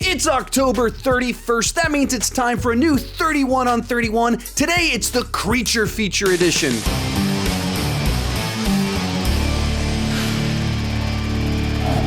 It's October 31st. That means it's time for a new 31 on 31. Today, it's the Creature Feature Edition.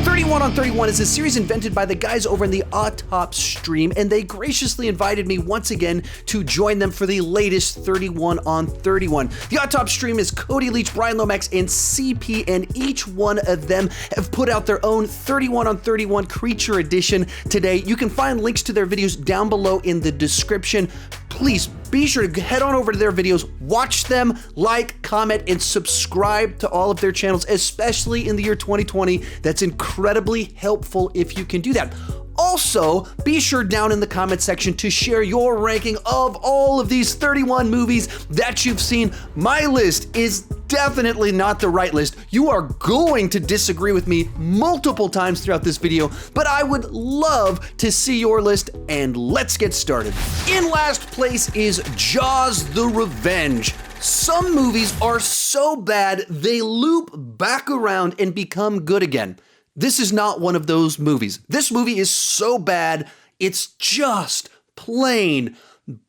31 on 31 is a series invented by the guys over in the Autopstream, and they graciously invited me once again to join them for the latest 31 on 31. The Autopstream is Cody Leach, Brian Lomax, and CP, and each one of them have put out their own 31 on 31 Creature Edition today. You can find links to their videos down below in the description. Please be sure to head on over to their videos, watch them, like, comment, and subscribe to all of their channels, especially in the year 2020. That's incredibly helpful if you can do that. Also, be sure down in the comment section to share your ranking of all of these 31 movies that you've seen. My list is definitely not the right list. You are going to disagree with me multiple times throughout this video, but I would love to see your list, and let's get started. In last place is Jaws: The Revenge. Some movies are so bad they loop back around and become good again. This is not one of those movies. This movie is so bad, it's just plain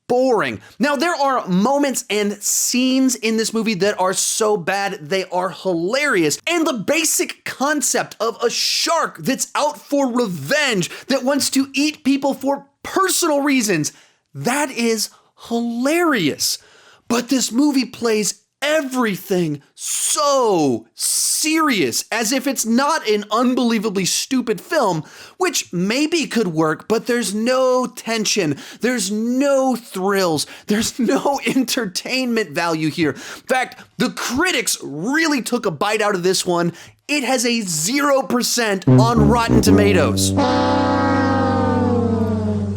boring. Now, there are moments and scenes in this movie that are so bad they are hilarious. And the basic concept of a shark that's out for revenge, that wants to eat people for personal reasons, that is hilarious. But this movie plays everything so serious, as if it's not an unbelievably stupid film, which maybe could work, but there's no tension, there's no thrills, there's no entertainment value here. In fact, the critics really took a bite out of this one. It has a 0% on Rotten Tomatoes.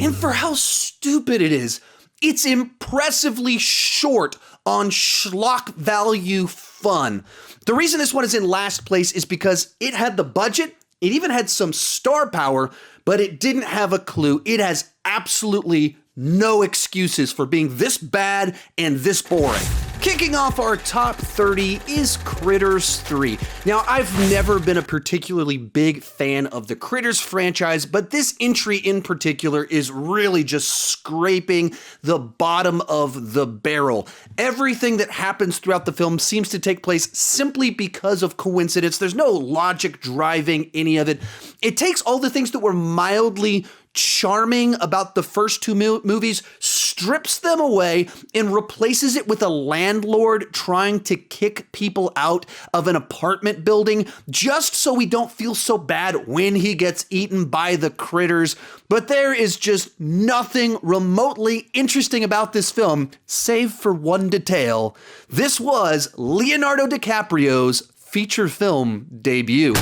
And for how stupid it is, it's impressively short on schlock value fun. The reason this one is in last place is because it had the budget, it even had some star power, but it didn't have a clue. It has absolutely no excuses for being this bad and this boring. Kicking off our top 30 is Critters 3. Now, I've never been a particularly big fan of the Critters franchise, but this entry in particular is really just scraping the bottom of the barrel. Everything that happens throughout the film seems to take place simply because of coincidence. There's no logic driving any of it. It takes all the things that were mildly charming about the first two movies, strips them away, and replaces it with a landlord trying to kick people out of an apartment building just so we don't feel so bad when he gets eaten by the critters. But there is just nothing remotely interesting about this film, save for one detail. This was Leonardo DiCaprio's feature film debut.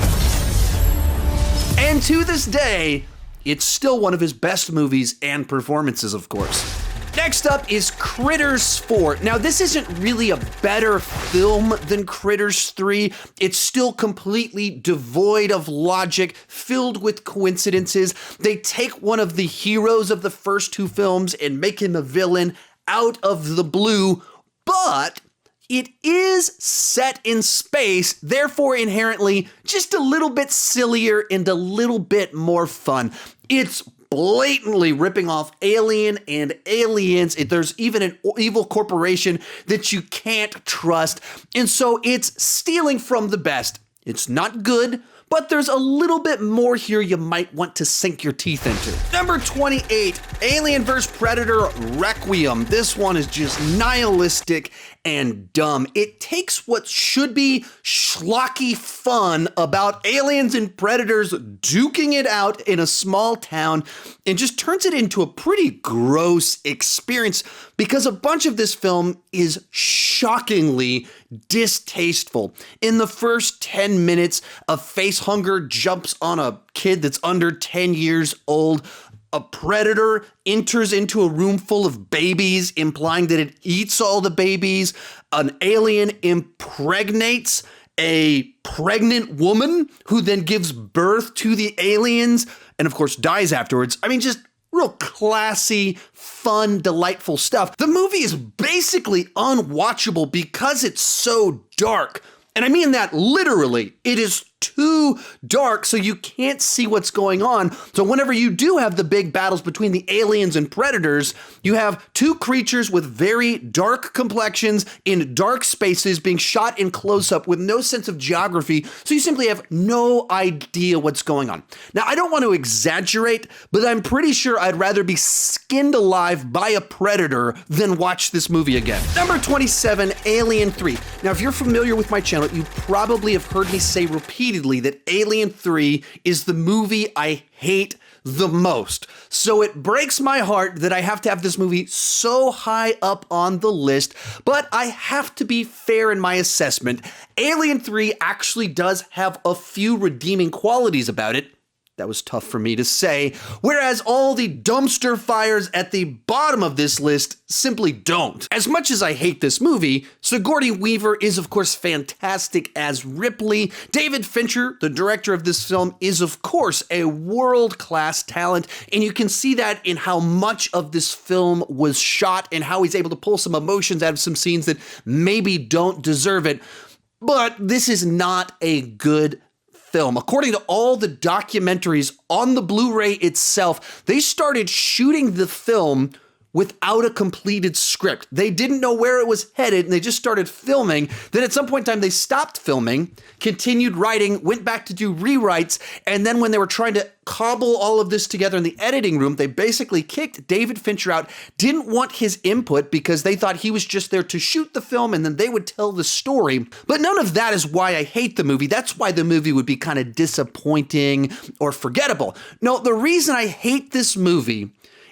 And to this day, it's still one of his best movies and performances, of course. Next up is Critters 4. Now, this isn't really a better film than Critters 3. It's still completely devoid of logic, filled with coincidences. They take one of the heroes of the first two films and make him a villain out of the blue, but it is set in space, therefore inherently just a little bit sillier and a little bit more fun. It's blatantly ripping off Alien and Aliens. There's even an evil corporation that you can't trust. And so it's stealing from the best. It's not good, but there's a little bit more here you might want to sink your teeth into. Number 28, Alien vs. Predator Requiem. This one is just nihilistic and dumb. It takes what should be schlocky fun about aliens and predators duking it out in a small town and just turns it into a pretty gross experience because a bunch of this film is shockingly distasteful. In the first 10 minutes, a facehunger jumps on a kid that's under 10 years old. A predator enters into a room full of babies, implying that it eats all the babies. An alien impregnates a pregnant woman who then gives birth to the aliens and, of course, dies afterwards. I mean, just real classy, fun, delightful stuff. The movie is basically unwatchable because it's so dark. And I mean that literally. It is too dark, so you can't see what's going on. So whenever you do have the big battles between the aliens and predators, you have two creatures with very dark complexions in dark spaces being shot in close-up with no sense of geography, so you simply have no idea what's going on. Now, I don't want to exaggerate, but I'm pretty sure I'd rather be skinned alive by a predator than watch this movie again. Number 27, Alien 3. Now, if you're familiar with my channel, you probably have heard me say repeatedly that Alien 3 is the movie I hate the most. So it breaks my heart that I have to have this movie so high up on the list, but I have to be fair in my assessment. Alien 3 actually does have a few redeeming qualities about it. That was tough for me to say, whereas all the dumpster fires at the bottom of this list simply don't. As much as I hate this movie, Sigourney Weaver is of course fantastic as Ripley. David Fincher, the director of this film, is of course a world-class talent, and you can see that in how much of this film was shot and how he's able to pull some emotions out of some scenes that maybe don't deserve it. But this is not a good film. According to all the documentaries on the Blu-ray itself, they started shooting the film without a completed script. They didn't know where it was headed, and they just started filming. Then at some point in time, they stopped filming, continued writing, went back to do rewrites, and then when they were trying to cobble all of this together in the editing room, they basically kicked David Fincher out, didn't want his input because they thought he was just there to shoot the film and then they would tell the story. But none of that is why I hate the movie. That's why the movie would be kind of disappointing or forgettable. No, the reason I hate this movie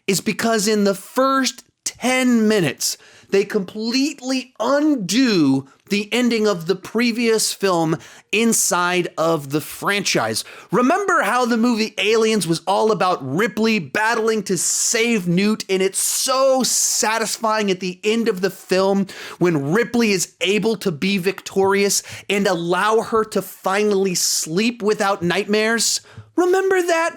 is because in the first 10 minutes, they completely undo the ending of the previous film inside of the franchise. Remember how the movie Aliens was all about Ripley battling to save Newt, and it's so satisfying at the end of the film when Ripley is able to be victorious and allow her to finally sleep without nightmares? Remember that?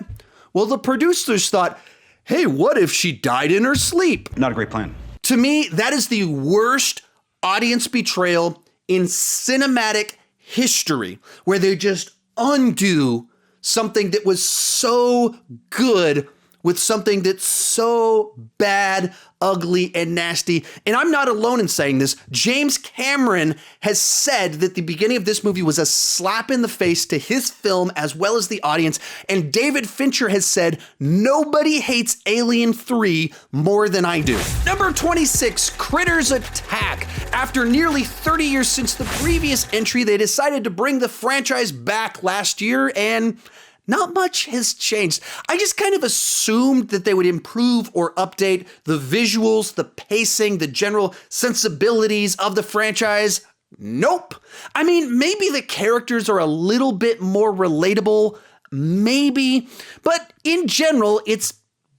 Well, the producers thought, hey, what if she died in her sleep? Not a great plan. To me, that is the worst audience betrayal in cinematic history, where they just undo something that was so good with something that's so bad, ugly, and nasty. And I'm not alone in saying this. James Cameron has said that the beginning of this movie was a slap in the face to his film as well as the audience. And David Fincher has said, nobody hates Alien 3 more than I do. Number 26, Critters Attack. After nearly 30 years since the previous entry, they decided to bring the franchise back last year, and not much has changed. I just kind of assumed that they would improve or update the visuals, the pacing, the general sensibilities of the franchise. Nope. I mean, maybe the characters are a little bit more relatable, maybe, but in general, it's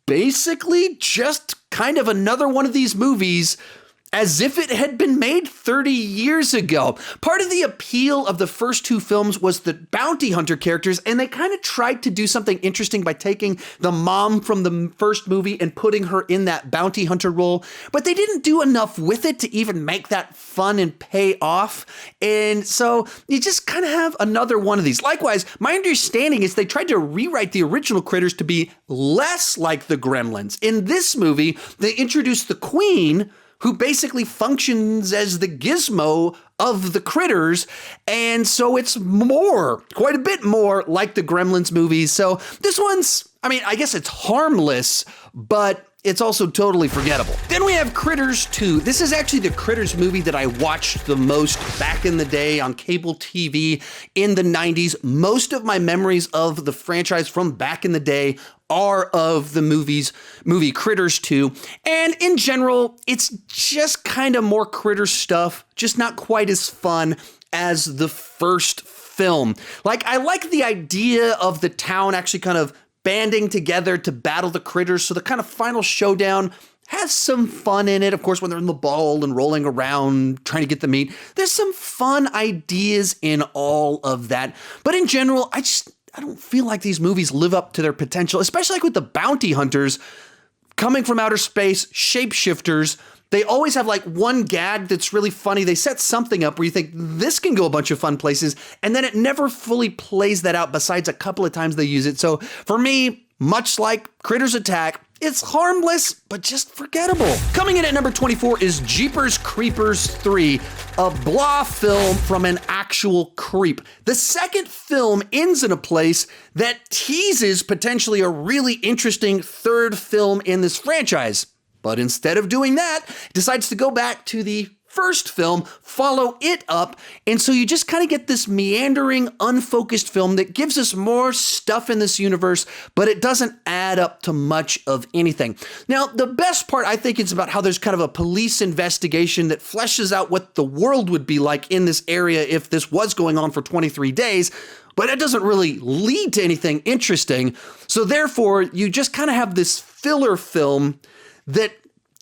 basically just kind of another one of these movies as if it had been made 30 years ago. Part of the appeal of the first two films was the bounty hunter characters, and they kind of tried to do something interesting by taking the mom from the first movie and putting her in that bounty hunter role, but they didn't do enough with it to even make that fun and pay off, and so you just kind of have another one of these. Likewise, my understanding is they tried to rewrite the original Critters to be less like the Gremlins. In this movie, they introduced the Queen, who basically functions as the Gizmo of the Critters, and so it's quite a bit more like the Gremlins movies. So this one's, I mean, I guess it's harmless, but it's also totally forgettable. Then we have Critters 2. This is actually the Critters movie that I watched the most back in the day on cable TV in the 90s. Most of my memories of the franchise from back in the day are of the movie Critters 2. And in general, it's just kind of more Critter stuff, just not quite as fun as the first film. Like, I like the idea of the town actually kind of banding together to battle the critters, so the kind of final showdown has some fun in it. Of course, when they're in the ball and rolling around trying to get the meat, there's some fun ideas in all of that. But in general, I don't feel like these movies live up to their potential, especially like with the bounty hunters coming from outer space, shapeshifters. They always have like one gag that's really funny. They set something up where you think this can go a bunch of fun places, and then it never fully plays that out besides a couple of times they use it. So for me, much like Critters Attack, it's harmless, but just forgettable. Coming in at number 24 is Jeepers Creepers 3, a blah film from an actual creep. The second film ends in a place that teases potentially a really interesting third film in this franchise. But instead of doing that, it decides to go back to the first film, follow it up, and so you just kind of get this meandering, unfocused film that gives us more stuff in this universe, but it doesn't add up to much of anything. Now, the best part, I think, is about how there's kind of a police investigation that fleshes out what the world would be like in this area if this was going on for 23 days, but it doesn't really lead to anything interesting. So therefore, you just kind of have this filler film that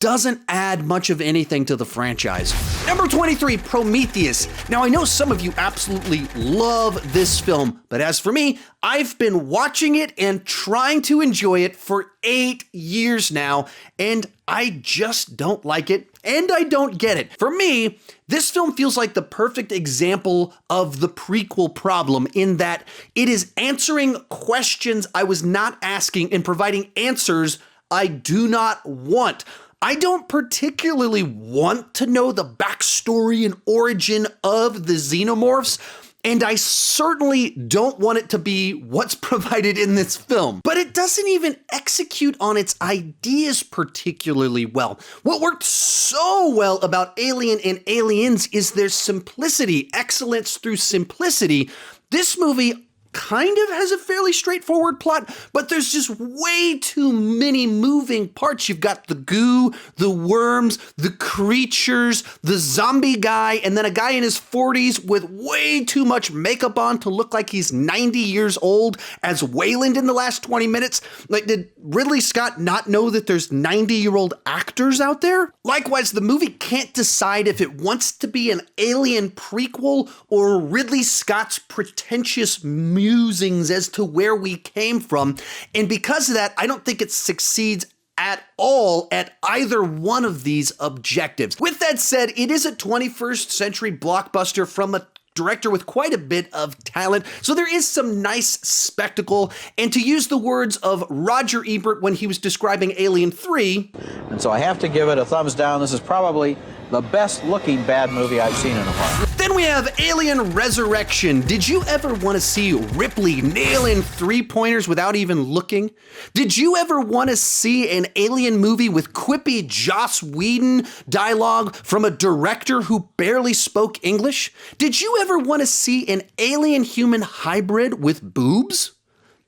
doesn't add much of anything to the franchise. Number 23, Prometheus. Now, I know some of you absolutely love this film, but as for me, I've been watching it and trying to enjoy it for 8 years now, and I just don't like it, and I don't get it. For me, this film feels like the perfect example of the prequel problem in that it is answering questions I was not asking and providing answers I do not want. I don't particularly want to know the backstory and origin of the xenomorphs, and I certainly don't want it to be what's provided in this film. But it doesn't even execute on its ideas particularly well. What worked so well about Alien and Aliens is their simplicity, excellence through simplicity. This movie kind of has a fairly straightforward plot, but there's just way too many moving parts. You've got the goo, the worms, the creatures, the zombie guy, and then a guy in his 40s with way too much makeup on to look like he's 90 years old as Wayland in the last 20 minutes. Like, did Ridley Scott not know that there's 90-year-old actors out there? Likewise, the movie can't decide if it wants to be an Alien prequel or Ridley Scott's pretentious musings as to where we came from. And because of that, I don't think it succeeds at all at either one of these objectives. With that said, it is a 21st century blockbuster from a director with quite a bit of talent, so there is some nice spectacle. And to use the words of Roger Ebert when he was describing Alien 3, and so I have to give it a thumbs down. This is probably the best looking bad movie I've seen in a while. Then we have Alien Resurrection. Did you ever want to see Ripley nail in three-pointers without even looking? Did you ever want to see an Alien movie with quippy Joss Whedon dialogue from a director who barely spoke English? Did you ever want to see an alien-human hybrid with boobs?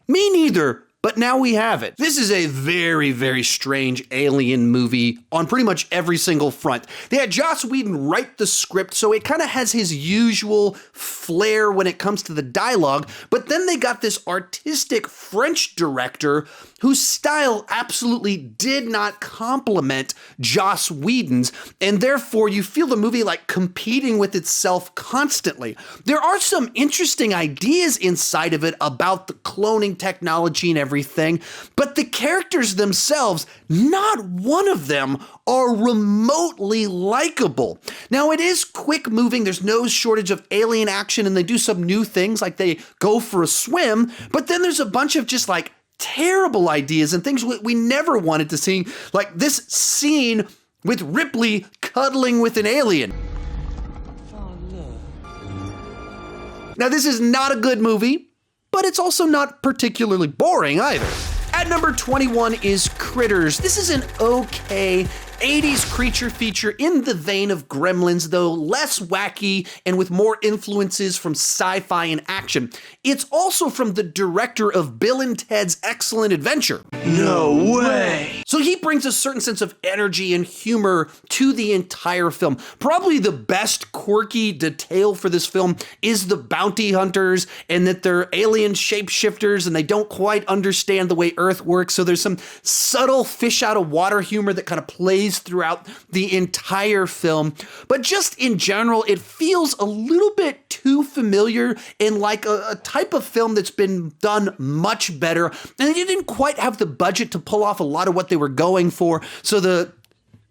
Me neither. But now we have it. This is a very, very strange Alien movie on pretty much every single front. They had Joss Whedon write the script, so it kind of has his usual flair when it comes to the dialogue, but then they got this artistic French director whose style absolutely did not complement Joss Whedon's, and therefore you feel the movie like competing with itself constantly. There are some interesting ideas inside of it about the cloning technology and everything, but the characters themselves, not one of them are remotely likable. Now, it is quick moving. There's no shortage of alien action, and they do some new things, like they go for a swim, but then there's a bunch of just like terrible ideas and things we never wanted to see, like this scene with Ripley cuddling with an alien. Now, this is not a good movie, but it's also not particularly boring either. At number 21 is Critters. This is an okay 80s creature feature in the vein of Gremlins, though less wacky and with more influences from sci-fi and action. It's also from the director of Bill and Ted's Excellent Adventure. No way! So he brings a certain sense of energy and humor to the entire film. Probably the best quirky detail for this film is the bounty hunters and that they're alien shapeshifters and they don't quite understand the way Earth works. So there's some subtle fish out of water humor that kind of plays throughout the entire film. But just in general, it feels a little bit too familiar and like a type of film that's been done much better. And they didn't quite have the budget to pull off a lot of what they were going for. So the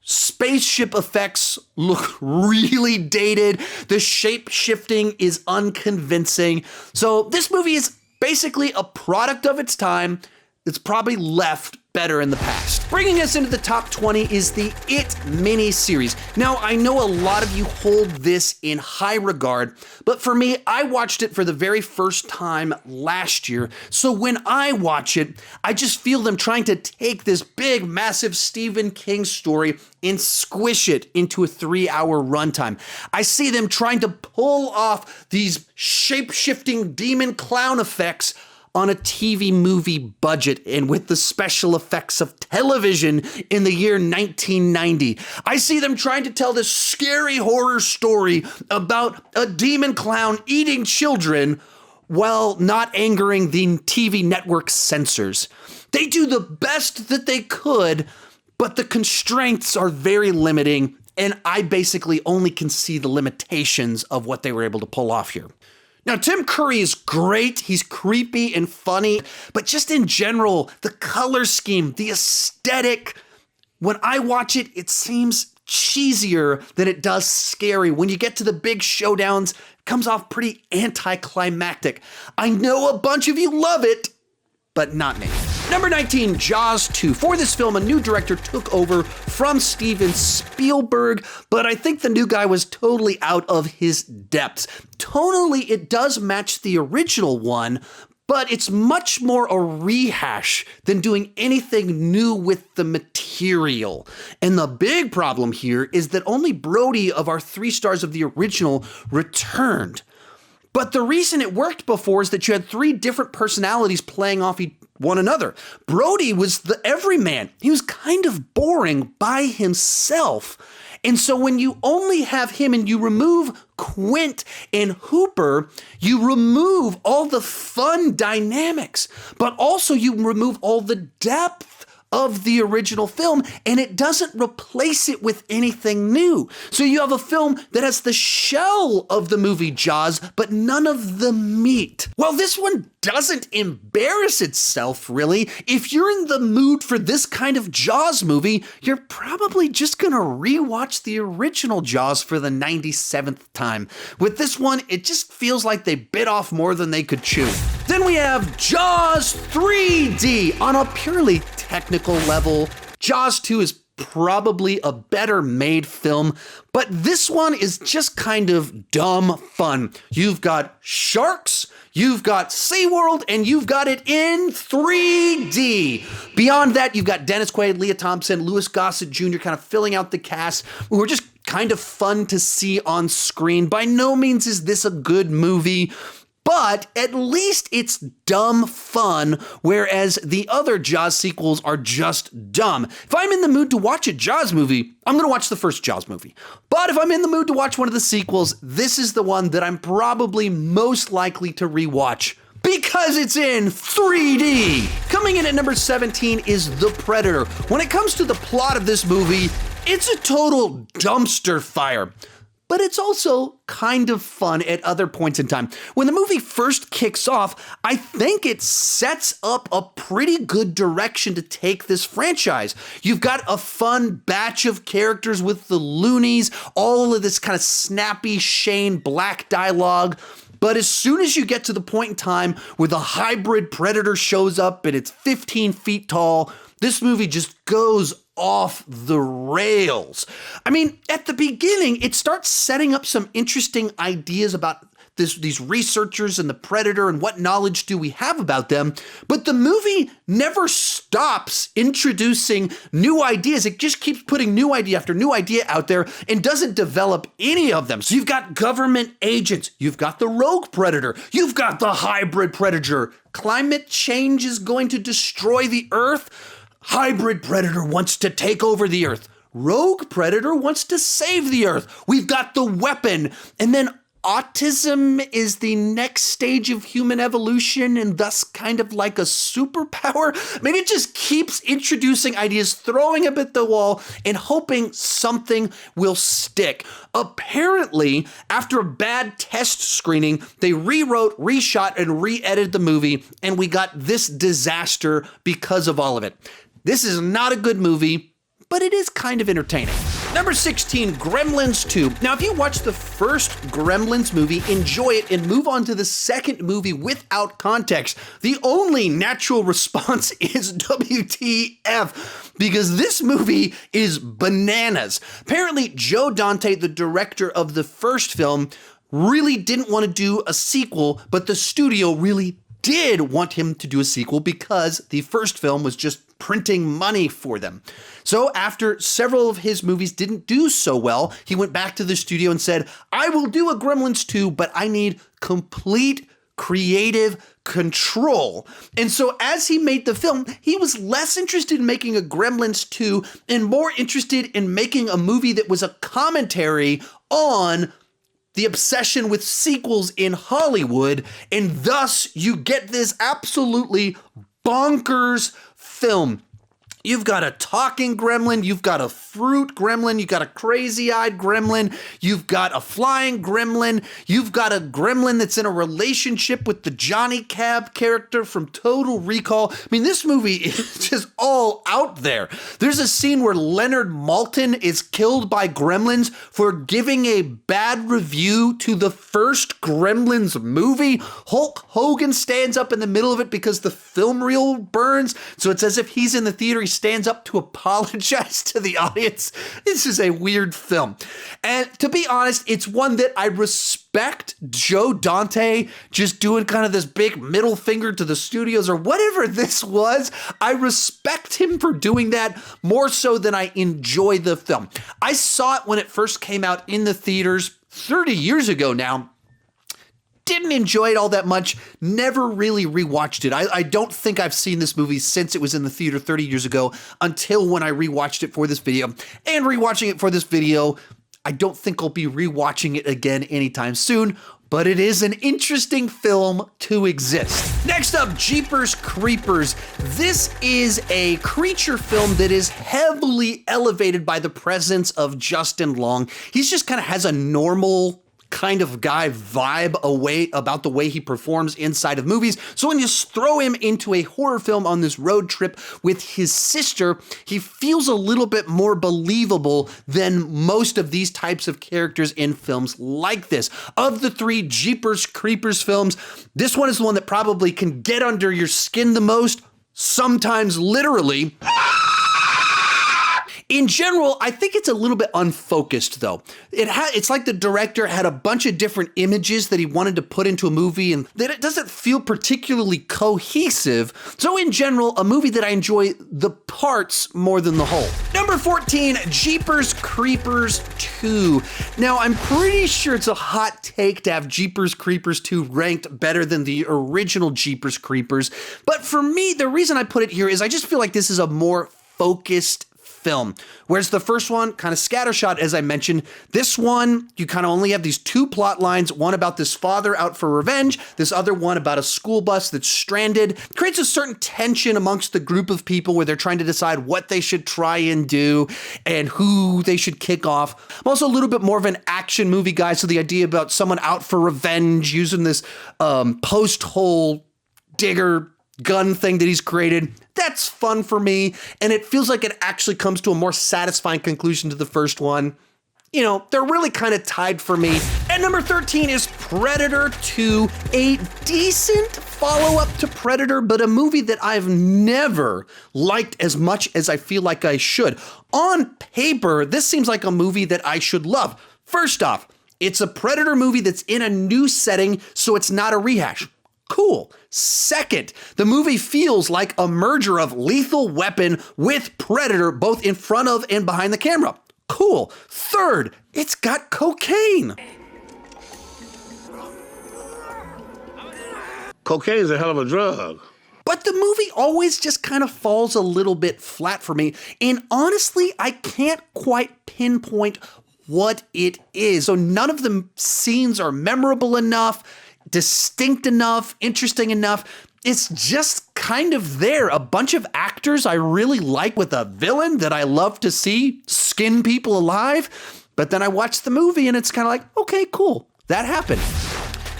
Spaceship effects look really dated. The shape shifting is unconvincing. So this movie is basically a product of its time. It's probably left better in the past. Bringing us into the top 20 is the It mini-series. Now, I know a lot of you hold this in high regard, but for me, I watched it for the very first time last year. So when I watch it, I just feel them trying to take this big, massive Stephen King story and squish it into a 3-hour runtime. I see them trying to pull off these shape-shifting demon clown effects on a TV movie budget and with the special effects of television in the year 1990. I see them trying to tell this scary horror story about a demon clown eating children while not angering the TV network censors. They do the best that they could, but the constraints are very limiting, and I basically only can see the limitations of what they were able to pull off here. Now, Tim Curry is great. He's creepy and funny, but just in general, the color scheme, the aesthetic, when I watch it, it seems cheesier than it does scary. When you get to the big showdowns, it comes off pretty anticlimactic. I know a bunch of you love it, but not me. Number 19, Jaws 2. For this film, a new director took over from Steven Spielberg, but I think the new guy was totally out of his depths. Tonally, it does match the original one, but it's much more a rehash than doing anything new with the material. And the big problem here is that only Brody of our 3 stars of the original returned. But the reason it worked before is that you had 3 different personalities playing off one another. Brody was the everyman. He was kind of boring by himself. And so when you only have him and you remove Quint and Hooper, you remove all the fun dynamics, but also you remove all the depth of the original film, and it doesn't replace it with anything new. So you have a film that has the shell of the movie Jaws, but none of the meat. Well, this one doesn't embarrass itself, really. If you're in the mood for this kind of Jaws movie, you're probably just gonna rewatch the original Jaws for the 97th time. With this one, it just feels like they bit off more than they could chew. Then we have Jaws 3D. On a purely technical level, Jaws 2 is probably a better made film, but this one is just kind of dumb fun. You've got sharks, you've got SeaWorld, and you've got it in 3D. Beyond that, you've got Dennis Quaid, Leah Thompson, Louis Gossett Jr. kind of filling out the cast, who are just kind of fun to see on screen. By no means is this a good movie, but at least it's dumb fun, whereas the other Jaws sequels are just dumb. If I'm in the mood to watch a Jaws movie, I'm going to watch the first Jaws movie. But if I'm in the mood to watch one of the sequels, this is the one that I'm probably most likely to rewatch because it's in 3D. Coming in at number 17 is The Predator. When it comes to the plot of this movie, it's a total dumpster fire. But it's also kind of fun at other points in time. When the movie first kicks off, I think it sets up a pretty good direction to take this franchise. You've got a fun batch of characters with the loonies, all of this kind of snappy Shane Black dialogue. But as soon as you get to the point in time where the hybrid predator shows up and it's 15 feet tall, this movie just goes off the rails. I mean, at the beginning, it starts setting up some interesting ideas about these researchers and the predator and what knowledge do we have about them. But the movie never stops introducing new ideas. It just keeps putting new idea after new idea out there and doesn't develop any of them. So you've got government agents, you've got the rogue predator, you've got the hybrid predator. Climate change is going to destroy the earth. Hybrid predator wants to take over the earth. Rogue predator wants to save the earth. We've got the weapon. And then autism is the next stage of human evolution and thus kind of like a superpower. Maybe it just keeps introducing ideas, throwing them at the wall and hoping something will stick. Apparently, after a bad test screening, they rewrote, reshot, and re-edited the movie, and we got this disaster because of all of it. This is not a good movie, but it is kind of entertaining. Number 16, Gremlins 2. Now, if you watch the first Gremlins movie, enjoy it, and move on to the second movie without context, the only natural response is WTF, because this movie is bananas. Apparently, Joe Dante, the director of the first film, really didn't want to do a sequel, but the studio really did want him to do a sequel because the first film was just printing money for them. So after several of his movies didn't do so well, he went back to the studio and said, I will do a Gremlins 2, but I need complete creative control. And so as he made the film, he was less interested in making a Gremlins 2 and more interested in making a movie that was a commentary on the obsession with sequels in Hollywood, and thus you get this absolutely bonkers film. You've got a talking gremlin, you've got a fruit gremlin, you've got a crazy-eyed gremlin, you've got a flying gremlin, you've got a gremlin that's in a relationship with the Johnny Cab character from Total Recall. I mean, this movie is just all out there. There's a scene where Leonard Maltin is killed by gremlins for giving a bad review to the first Gremlins movie. Hulk Hogan stands up in the middle of it because the film reel burns, so it's as if he's in the theater. He stands up to apologize to the audience. This is a weird film. And to be honest, it's one that I respect Joe Dante just doing kind of this big middle finger to the studios or whatever this was. I respect him for doing that more so than I enjoy the film. I saw it when it first came out in the theaters 30 years ago now. Didn't enjoy it all that much, never really rewatched it. I don't think I've seen this movie since it was in the theater 30 years ago until when I rewatched it for this video. And rewatching it for this video, I don't think I'll be rewatching it again anytime soon, but it is an interesting film to exist. Next up, Jeepers Creepers. This is a creature film that is heavily elevated by the presence of Justin Long. He's just kind of has a normal kind of guy vibe away about the way he performs inside of movies. So when you throw him into a horror film on this road trip with his sister, he feels a little bit more believable than most of these types of characters in films like this. Of the three Jeepers Creepers films, this one is the one that probably can get under your skin the most, sometimes literally. In general, I think it's a little bit unfocused, though. It's like the director had a bunch of different images that he wanted to put into a movie, and that it doesn't feel particularly cohesive. So in general, a movie that I enjoy the parts more than the whole. Number 14, Jeepers Creepers 2. Now, I'm pretty sure it's a hot take to have Jeepers Creepers 2 ranked better than the original Jeepers Creepers. But for me, the reason I put it here is I just feel like this is a more focused film. Whereas the first one, kind of scattershot, as I mentioned, this one, you kind of only have these two plot lines, one about this father out for revenge, this other one about a school bus that's stranded. It creates a certain tension amongst the group of people where they're trying to decide what they should try and do and who they should kick off. I'm also a little bit more of an action movie guy, so the idea about someone out for revenge using this post-hole digger gun thing that he's created, that's fun for me, and it feels like it actually comes to a more satisfying conclusion to the first one. You know, they're really kind of tied for me. And number 13 is Predator 2, a decent follow-up to Predator, but a movie that I've never liked as much as I feel like I should. On paper, this seems like a movie that I should love. First off, it's a Predator movie that's in a new setting, so it's not a rehash. Cool. Second, the movie feels like a merger of Lethal Weapon with Predator, both in front of and behind the camera. Cool. Third, it's got cocaine. Cocaine is a hell of a drug. But the movie always just kind of falls a little bit flat for me. And honestly, I can't quite pinpoint what it is. So none of the scenes are memorable enough, distinct enough, interesting enough. It's just kind of there. A bunch of actors I really like with a villain that I love to see skin people alive. But then I watch the movie and it's kind of like, okay, cool. That happened.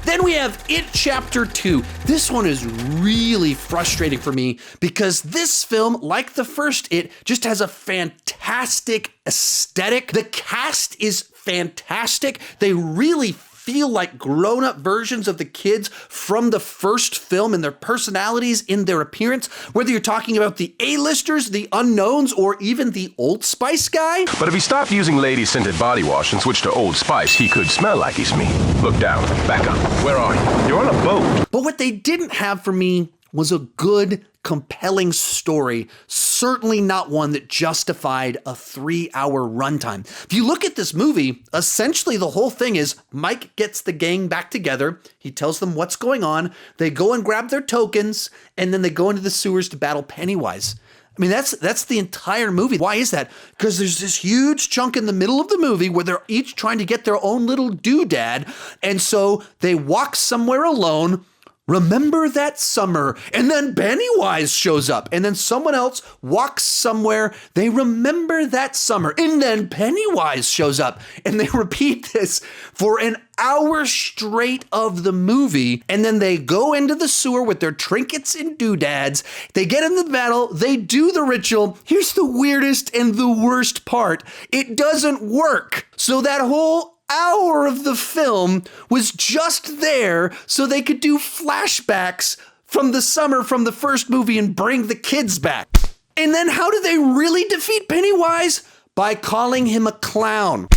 Then we have It Chapter 2. This one is really frustrating for me because this film, like the first It, just has a fantastic fantastic aesthetic. The cast is fantastic. They really feel like grown-up versions of the kids from the first film in their personalities, in their appearance, whether you're talking about the A-listers, the unknowns, or even the Old Spice guy. But if he stopped using lady-scented body wash and switched to Old Spice, he could smell like he's me. Look down, back up. Where are you? You're on a boat. But what they didn't have for me was a good, compelling story, certainly not one that justified a 3-hour runtime. If you look at this movie, essentially the whole thing is Mike gets the gang back together, he tells them what's going on, they go and grab their tokens, and then they go into the sewers to battle Pennywise. I mean, that's the entire movie. Why is that? Because there's this huge chunk in the middle of the movie where they're each trying to get their own little doodad, and so they walk somewhere alone. Remember that summer, and then Pennywise shows up, and then someone else walks somewhere, they remember that summer, and then Pennywise shows up, and they repeat this for an hour straight of the movie, and then they go into the sewer with their trinkets and doodads, they get in the battle, they do the ritual. Here's the weirdest and the worst part. It doesn't work. So that whole hour of the film was just there so they could do flashbacks from the summer from the first movie and bring the kids back. And then how do they really defeat Pennywise? By calling him a clown.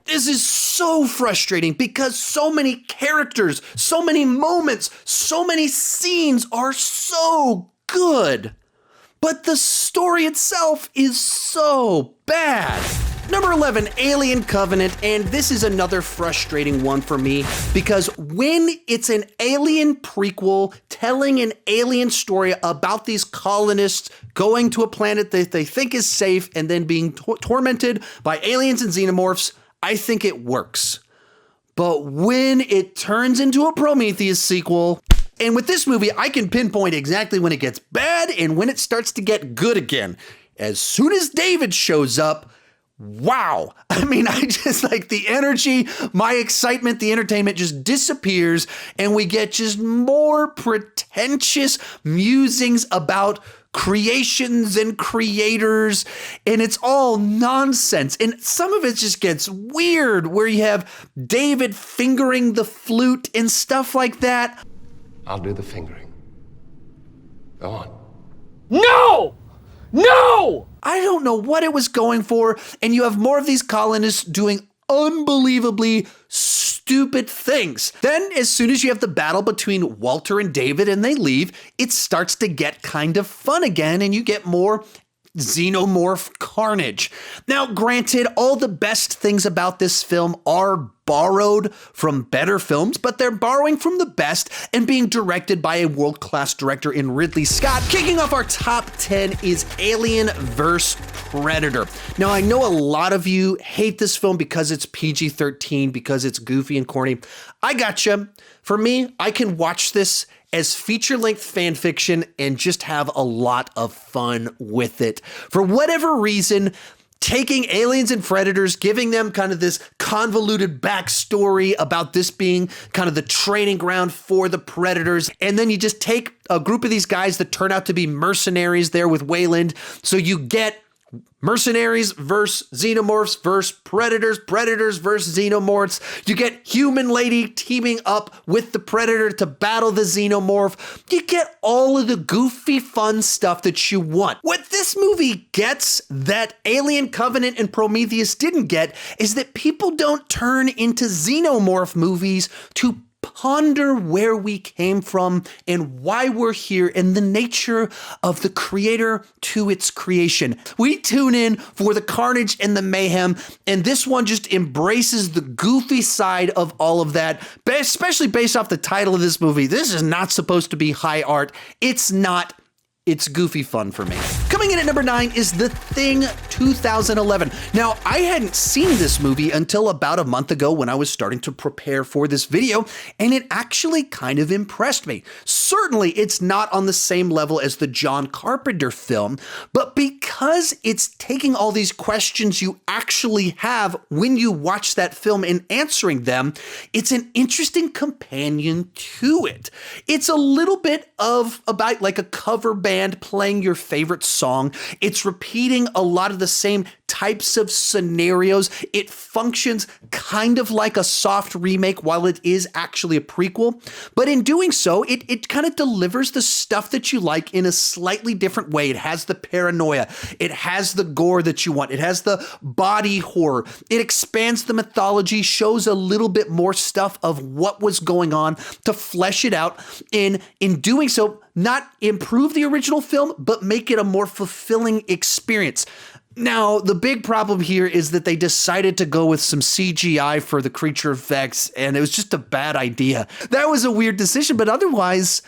This is so frustrating because so many characters, so many moments, so many scenes are so good. But the story itself is so bad. Number 11, Alien Covenant, and this is another frustrating one for me because when it's an alien prequel telling an alien story about these colonists going to a planet that they think is safe and then being tormented by aliens and xenomorphs, I think it works. But when it turns into a Prometheus sequel, and with this movie, I can pinpoint exactly when it gets bad and when it starts to get good again. As soon as David shows up, wow. I mean, I just like the energy, my excitement, the entertainment just disappears and we get just more pretentious musings about creations and creators, and it's all nonsense. And some of it just gets weird where you have David fingering the flute and stuff like that. I'll do the fingering. Go on. No! No! I don't know what it was going for, and you have more of these colonists doing unbelievably stupid things. Then, as soon as you have the battle between Walter and David and they leave, it starts to get kind of fun again, and you get more xenomorph carnage. Now, granted, all the best things about this film are borrowed from better films, but they're borrowing from the best and being directed by a world-class director in Ridley Scott. Kicking off our top 10 is Alien vs. Predator. Now, I know a lot of you hate this film because it's PG-13, because it's goofy and corny. I gotcha. For me, I can watch this as feature-length fan fiction and just have a lot of fun with it. For whatever reason, taking aliens and predators, giving them kind of this convoluted backstory about this being kind of the training ground for the predators, and then you just take a group of these guys that turn out to be mercenaries there with Wayland, so you get mercenaries versus xenomorphs versus predators, predators versus xenomorphs. You get human lady teaming up with the predator to battle the xenomorph. You get all of the goofy fun stuff that you want. What this movie gets that Alien Covenant and Prometheus didn't get is that people don't turn into xenomorph movies to ponder where we came from and why we're here and the nature of the creator to its creation. We tune in for the carnage and the mayhem, and this one just embraces the goofy side of all of that, especially based off the title of this movie. This is not supposed to be high art. It's not. It's goofy fun for me. Coming in at number 9 is The Thing 2011. Now, I hadn't seen this movie until about a month ago when I was starting to prepare for this video, and it actually kind of impressed me. Certainly, it's not on the same level as the John Carpenter film, but because it's taking all these questions you actually have when you watch that film and answering them, it's an interesting companion to it. It's a little bit of about like a cover band playing your favorite song. It's repeating a lot of the same types of scenarios. It functions kind of like a soft remake while it is actually a prequel. But in doing so, it kind of delivers the stuff that you like in a slightly different way. It has the paranoia. It has the gore that you want. It has the body horror. It expands the mythology, shows a little bit more stuff of what was going on to flesh it out. In doing so, not improve the original film, but make it a more fulfilling experience. Now, the big problem here is that they decided to go with some CGI for the creature effects, and it was just a bad idea. That was a weird decision, but otherwise,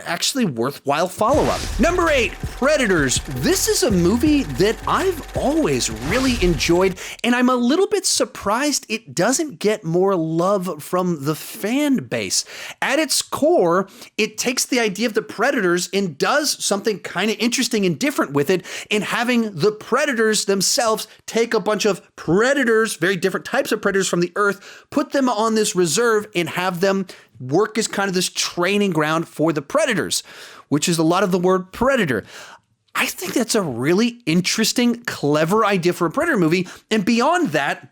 actually worthwhile follow-up. Number 8, Predators. This is a movie that I've always really enjoyed, and I'm a little bit surprised it doesn't get more love from the fan base. At its core, it takes the idea of the Predators and does something kind of interesting and different with it in having the Predators themselves take a bunch of predators, very different types of predators from the earth, put them on this reserve and have them work as kind of this training ground for the predators, which is a lot of the word predator. I think that's a really interesting, clever idea for a Predator movie. And beyond that,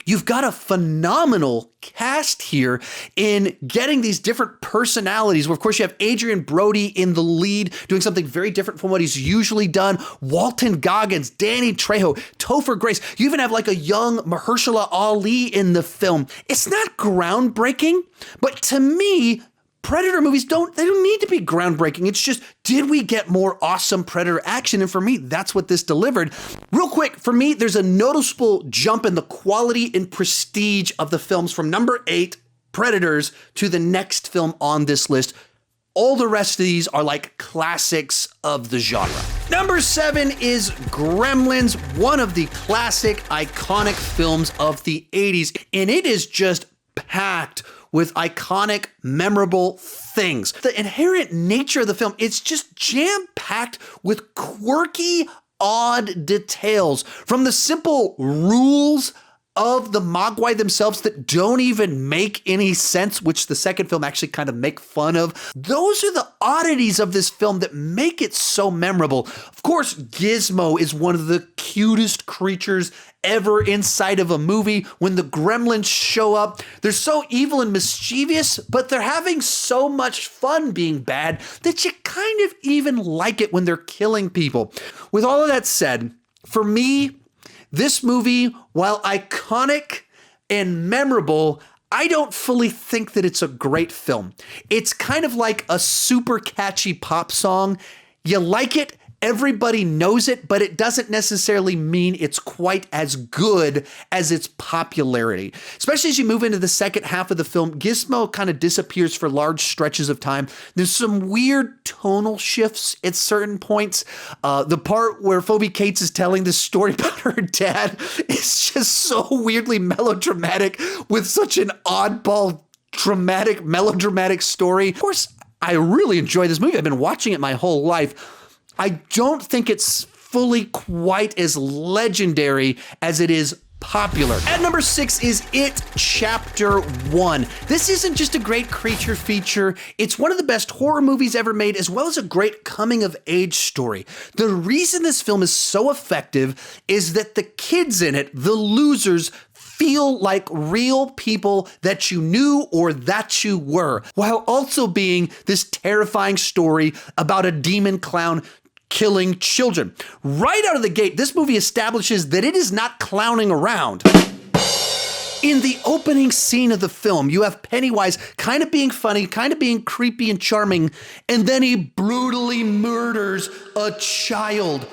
you've got a phenomenal cast here in getting these different personalities. Where, of course, you have Adrian Brody in the lead, doing something very different from what he's usually done. Walton Goggins, Danny Trejo, Topher Grace. You even have like a young Mahershala Ali in the film. It's not groundbreaking, but to me, Predator movies don't need to be groundbreaking. It's just, did we get more awesome Predator action? And for me, that's what this delivered. Real quick, for me, there's a noticeable jump in the quality and prestige of the films from number 8, Predators, to the next film on this list. All the rest of these are like classics of the genre. Number 7 is Gremlins, one of the classic, iconic films of the 80s. And it is just packed with iconic, memorable things. The inherent nature of the film, it's just jam-packed with quirky, odd details. From the simple rules of the Mogwai themselves that don't even make any sense, which the second film actually kind of make fun of. Those are the oddities of this film that make it so memorable. Of course, Gizmo is one of the cutest creatures ever inside of a movie. When the Gremlins show up, they're so evil and mischievous, but they're having so much fun being bad that you kind of even like it when they're killing people. With all of that said, for me, this movie, while iconic and memorable, I don't fully think that it's a great film. It's kind of like a super catchy pop song. You like it, everybody knows it, but it doesn't necessarily mean it's quite as good as its popularity. Especially as you move into the second half of the film, Gizmo kind of disappears for large stretches of time. There's some weird tonal shifts at certain points. The part where Phoebe Cates is telling this story about her dad is just so weirdly melodramatic with such an oddball, dramatic, melodramatic story. Of course, I really enjoy this movie. I've been watching it my whole life. I don't think it's fully quite as legendary as it is popular. At number 6 is It Chapter 1. This isn't just a great creature feature, it's one of the best horror movies ever made, as well as a great coming-of-age story. The reason this film is so effective is that the kids in it, the losers, feel like real people that you knew or that you were, while also being this terrifying story about a demon clown killing children. Right out of the gate, this movie establishes that it is not clowning around. In the opening scene of the film, you have Pennywise kind of being funny, kind of being creepy and charming, and then he brutally murders a child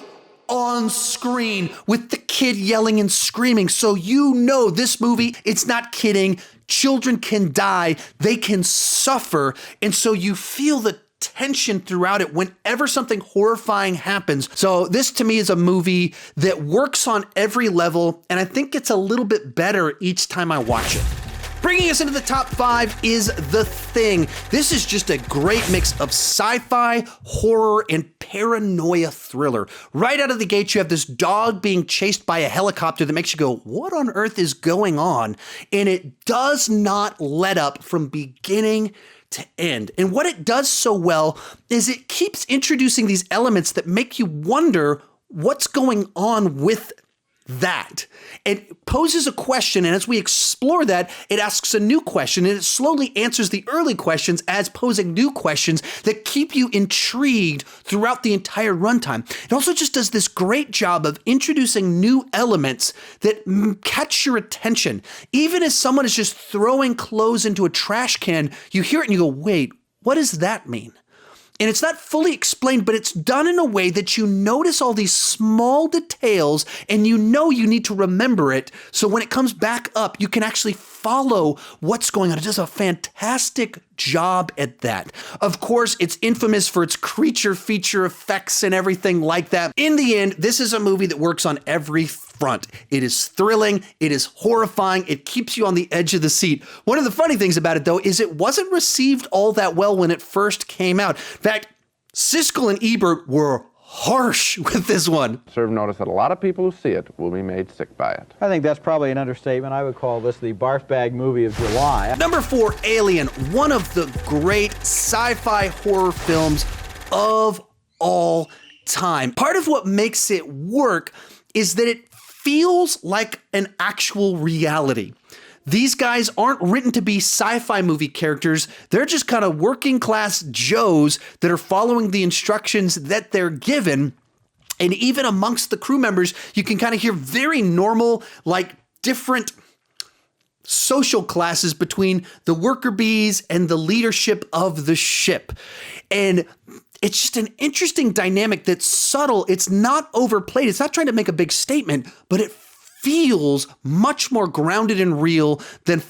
on screen with the kid yelling and screaming. So you know this movie, it's not kidding. Children can die, they can suffer, and so you feel the tension throughout it whenever something horrifying happens. So this to me is a movie that works on every level, and I think gets a little bit better each time I watch it. Bringing us into the top 5 is The Thing. This is just a great mix of sci-fi, horror, and paranoia thriller. Right out of the gate, you have this dog being chased by a helicopter that makes you go, what on earth is going on? And it does not let up from beginning to end. And what it does so well is it keeps introducing these elements that make you wonder, what's going on with that? It poses a question, and as we explore that, it asks a new question, and it slowly answers the early questions as posing new questions that keep you intrigued throughout the entire runtime. It also just does this great job of introducing new elements that catch your attention. Even as someone is just throwing clothes into a trash can, you hear it and you go, wait, what does that mean? And it's not fully explained, but it's done in a way that you notice all these small details and you know you need to remember it. So when it comes back up, you can actually follow what's going on. It does a fantastic job at that. Of course, it's infamous for its creature feature effects and everything like that. In the end, this is a movie that works on every front. It is thrilling. It is horrifying. It keeps you on the edge of the seat. One of the funny things about it, though, is it wasn't received all that well when it first came out. In fact, Siskel and Ebert were harsh with this one. Serve notice that a lot of people who see it will be made sick by it. I think that's probably an understatement. I would call this the barf bag movie of July. Number 4, Alien, one of the great sci-fi horror films of all time. Part of what makes it work is that it feels like an actual reality. These guys aren't written to be sci-fi movie characters. They're just kind of working class Joes that are following the instructions that they're given. And even amongst the crew members, you can kind of hear very normal, like different social classes between the worker bees and the leadership of the ship. And it's just an interesting dynamic that's subtle. It's not overplayed. It's not trying to make a big statement, but it feels much more grounded and real than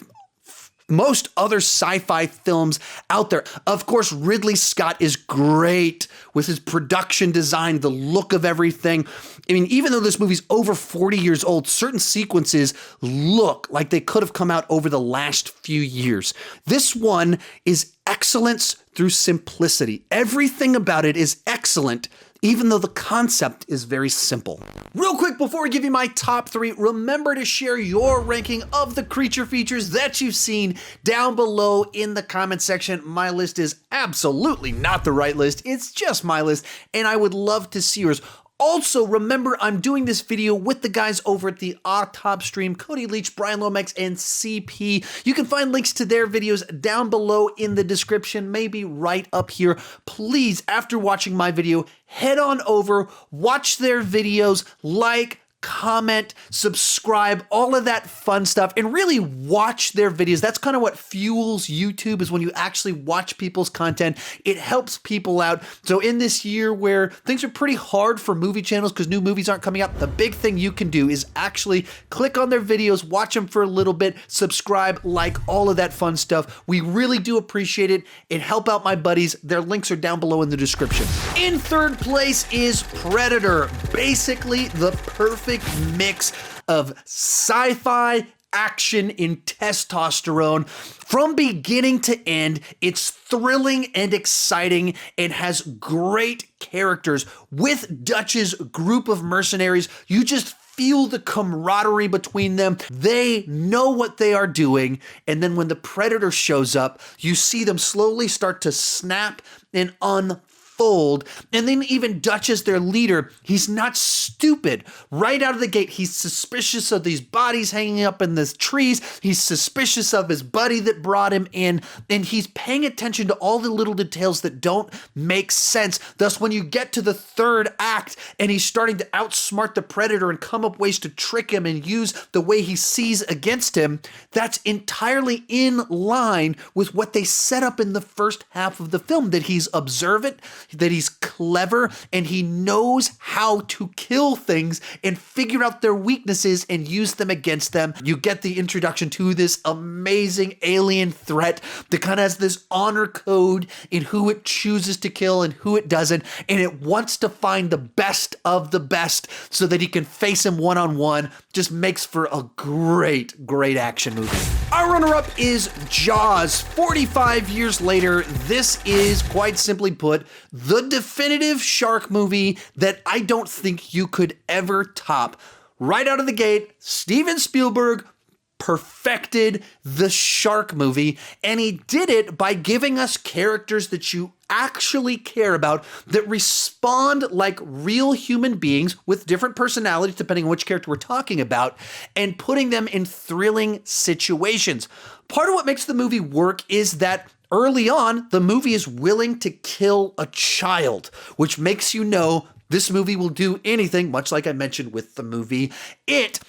most other sci-fi films out there. Of course, Ridley Scott is great with his production design, the look of everything. I mean, even though this movie's over 40 years old, certain sequences look like they could have come out over the last few years. This one is excellence through simplicity. Everything about it is excellent, even though the concept is very simple. Real quick, before I give you my top 3, remember to share your ranking of the creature features that you've seen down below in the comment section. My list is absolutely not the right list. It's just my list, and I would love to see yours. Also, remember, I'm doing this video with the guys over at the Autopstream, Cody Leach, Brian Lomax, and CP. You can find links to their videos down below in the description, maybe right up here. Please, after watching my video, head on over, watch their videos, like, comment, subscribe, all of that fun stuff, and really watch their videos. That's kind of what fuels YouTube, is when you actually watch people's content. It helps people out. So in this year where things are pretty hard for movie channels because new movies aren't coming out, the big thing you can do is actually click on their videos, watch them for a little bit, subscribe, like, all of that fun stuff. We really do appreciate it. It helps out my buddies. Their links are down below in the description. In third place is Predator, basically the perfect mix of sci-fi, action, and testosterone. From beginning to end, it's thrilling and exciting and has great characters. With Dutch's group of mercenaries, you just feel the camaraderie between them. They know what they are doing. And then when the Predator shows up, you see them slowly start to snap and unfold. And then even Dutch as their leader, he's not stupid. Right out of the gate, he's suspicious of these bodies hanging up in the trees. He's suspicious of his buddy that brought him in, and he's paying attention to all the little details that don't make sense. Thus, when you get to the third act and he's starting to outsmart the Predator and come up ways to trick him and use the way he sees against him, that's entirely in line with what they set up in the first half of the film, that he's observant, that he's clever, and he knows how to kill things and figure out their weaknesses and use them against them. You get the introduction to this amazing alien threat that kind of has this honor code in who it chooses to kill and who it doesn't, and it wants to find the best of the best so that he can face him one-on-one. Just makes for a great, great action movie. Our runner-up is Jaws. 45 years later, this is, quite simply put, the definitive shark movie that I don't think you could ever top. Right out of the gate, Steven Spielberg perfected the shark movie, and he did it by giving us characters that you actually care about, that respond like real human beings with different personalities depending on which character we're talking about, and putting them in thrilling situations. Part of what makes the movie work is that early on, the movie is willing to kill a child, which makes you know this movie will do anything, much like I mentioned with the movie It.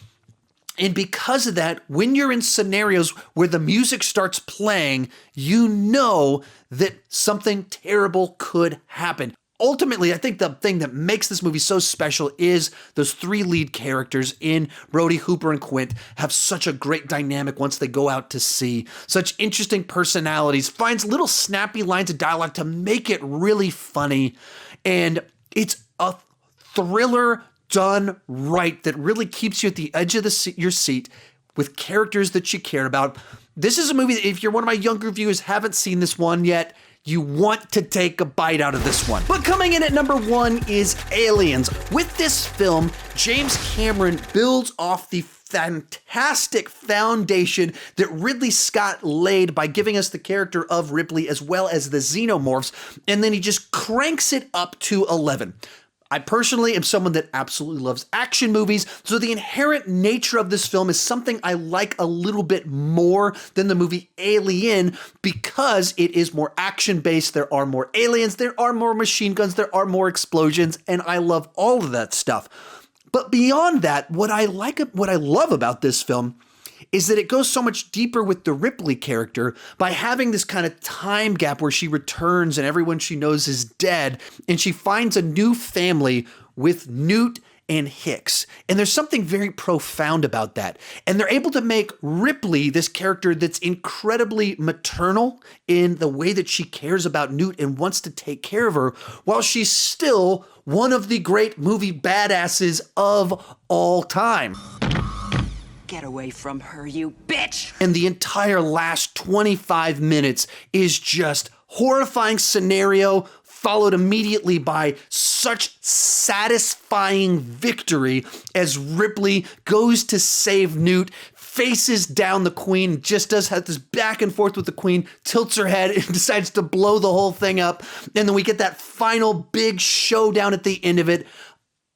And because of that, when you're in scenarios where the music starts playing, you know that something terrible could happen. Ultimately, I think the thing that makes this movie so special is those three lead characters in Brody, Hooper, and Quint have such a great dynamic once they go out to sea. Such interesting personalities, finds little snappy lines of dialogue to make it really funny. And it's a thriller done right that really keeps you at the edge of your seat with characters that you care about. This is a movie that if you're one of my younger viewers, haven't seen this one yet, you want to take a bite out of this one. But coming in at number 1 is Aliens. With this film, James Cameron builds off the fantastic foundation that Ridley Scott laid by giving us the character of Ripley as well as the xenomorphs, and then he just cranks it up to 11. I personally am someone that absolutely loves action movies, so the inherent nature of this film is something I like a little bit more than the movie Alien because it is more action-based. There are more aliens, there are more machine guns, there are more explosions, and I love all of that stuff. But beyond that, what I love about this film is that it goes so much deeper with the Ripley character by having this kind of time gap where she returns and everyone she knows is dead, and she finds a new family with Newt and Hicks. And there's something very profound about that. And they're able to make Ripley this character that's incredibly maternal in the way that she cares about Newt and wants to take care of her, while she's still one of the great movie badasses of all time. Get away from her, you bitch! And the entire last 25 minutes is just horrifying scenario, followed immediately by such satisfying victory as Ripley goes to save Newt, faces down the Queen, just have this back and forth with the Queen, tilts her head and decides to blow the whole thing up. And then we get that final big showdown at the end of it.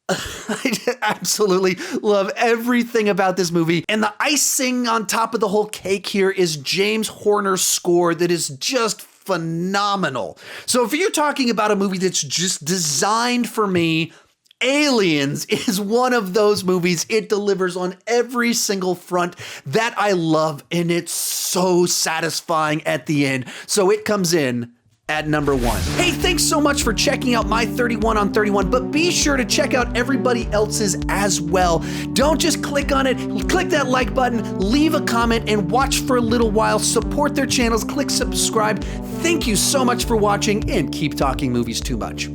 I absolutely love everything about this movie. And the icing on top of the whole cake here is James Horner's score that is just phenomenal. So if you're talking about a movie that's just designed for me, Aliens is one of those movies. It delivers on every single front that I love, and it's so satisfying at the end. So it comes in at number 1. Hey, thanks so much for checking out my 31 on 31, but be sure to check out everybody else's as well. Don't just click on it, click that like button, leave a comment, and watch for a little while. Support their channels, click subscribe. Thank you so much for watching, and keep talking movies too much.